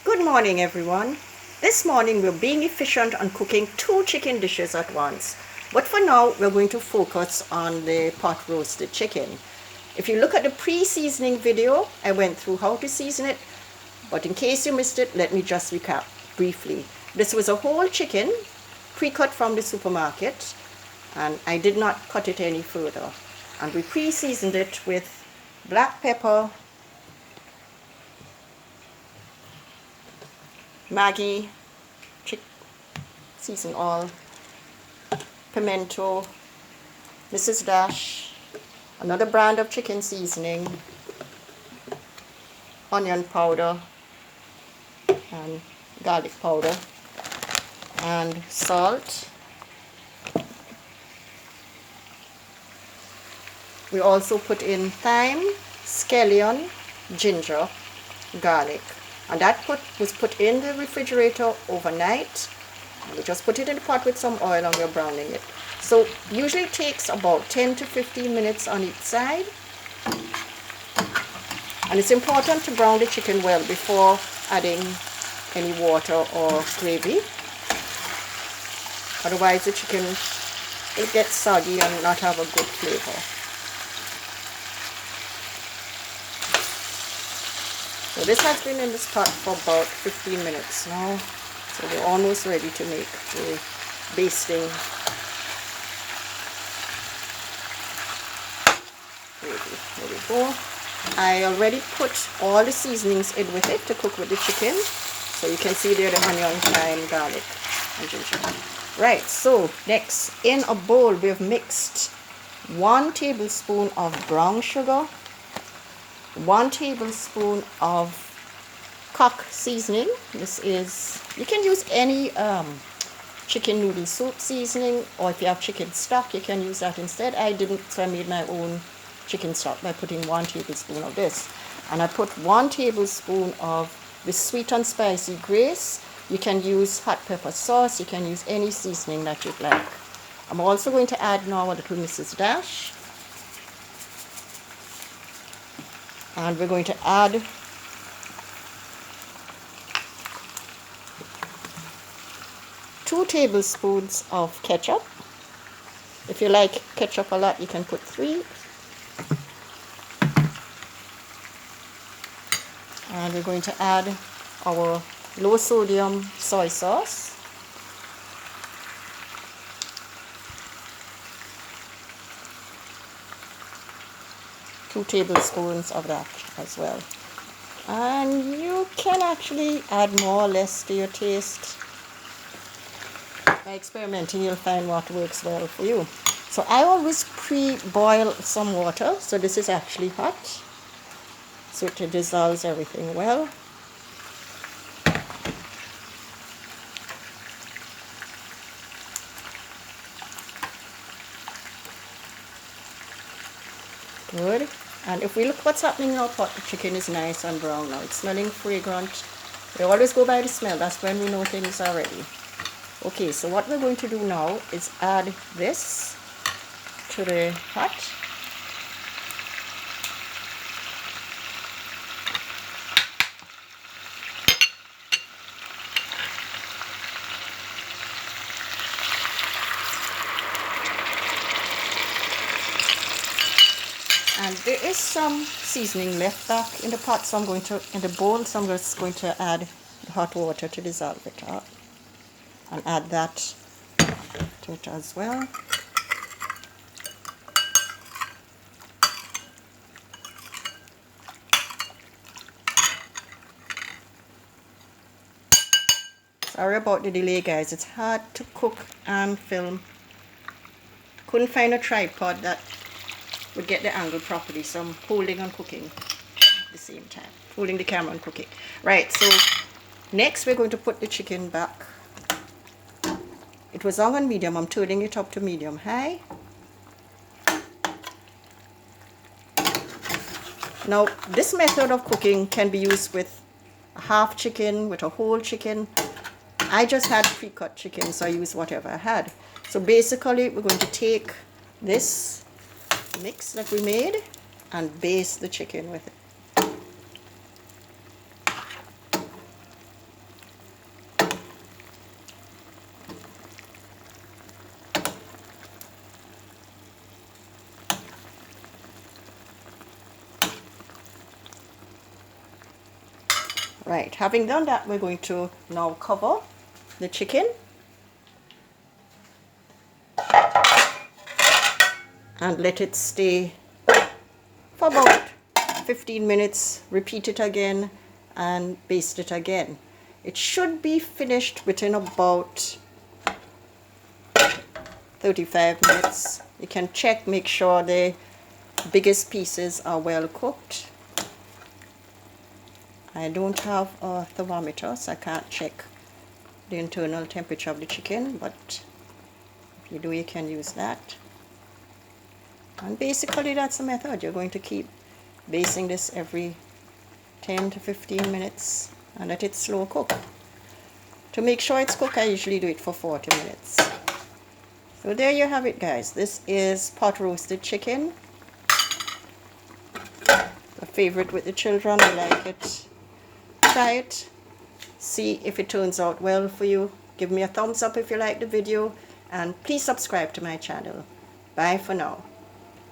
Good morning, everyone. This morning we're being efficient on cooking 2 chicken dishes at once. But for now, we're going to focus on the pot roasted chicken. If you look at the pre-seasoning video, I went through how to season it. But in case you missed it, let me just recap briefly. This was a whole chicken, pre-cut from the supermarket, and I did not cut it any further. And we pre-seasoned it with black pepper, Maggi, season oil, pimento, Mrs. Dash, another brand of chicken seasoning, onion powder, and garlic powder, and salt. We also put in thyme, scallion, ginger, garlic. And that was put in the refrigerator overnight. We just put it in the pot with some oil and we're browning it. So usually it takes about 10 to 15 minutes on each side. And it's important to brown the chicken well before adding any water or gravy. Otherwise the chicken will get soggy and not have a good flavor. So this has been in this pot for about 15 minutes now. So we're almost ready to make the basting gravy. There we go. I already put all the seasonings in with it to cook with the chicken. So you can see there the onion, thyme, garlic, and ginger. Right, so next in a bowl we have mixed 1 tablespoon of brown sugar, 1 tablespoon of cock seasoning. This is, you can use any chicken noodle soup seasoning, or if you have chicken stock you can use that instead. I didn't, so I made my own chicken stock by putting 1 tablespoon of this. And I put 1 tablespoon of the sweet and spicy grace. You can use hot pepper sauce, you can use any seasoning that you'd like. I'm also going to add now a little Mrs. Dash. And we're going to add two tablespoons of ketchup. If you like ketchup a lot, you can put 3. And we're going to add our low sodium soy sauce. Two tablespoons of that as well. And you can actually add more or less to your taste. By experimenting, you'll find what works well for you. So I always pre-boil some water, so this is actually hot, so it dissolves everything well. Good. And if we look what's happening in our pot, the chicken is nice and brown now. It's smelling fragrant. We always go by the smell. That's when we know things are ready. Okay, so what we're going to do now is add this to the pot. And there is some seasoning left back in the pot, so I'm going to, in the bowl, so I'm just going to add the hot water to dissolve it up. And add that to it as well. Sorry about the delay, guys. It's hard to cook and film. Couldn't find a tripod that would get the angle properly, so I'm holding and cooking at the same time. Holding the camera and cooking. Right, so next we're going to put the chicken back. It was on medium. I'm turning it up to medium high. Now, this method of cooking can be used with a half chicken, with a whole chicken. I just had pre-cut chicken, so I used whatever I had. So basically, we're going to take this mix that we made and baste the chicken with it. Right, having done that, we're going to now cover the chicken and let it stay for about 15 minutes. Repeat it again and baste it again. It should be finished within about 35 minutes. You can check, make sure the biggest pieces are well cooked. I don't have a thermometer, so I can't check the internal temperature of the chicken, but if you do, you can use that. And basically that's the method. You're going to keep basting this every 10 to 15 minutes and let it slow cook. To make sure it's cooked, I usually do it for 40 minutes. So there you have it, guys. This is pot roasted chicken. A favorite with the children. I like it. Try it. See if it turns out well for you. Give me a thumbs up if you like the video. And please subscribe to my channel. Bye for now.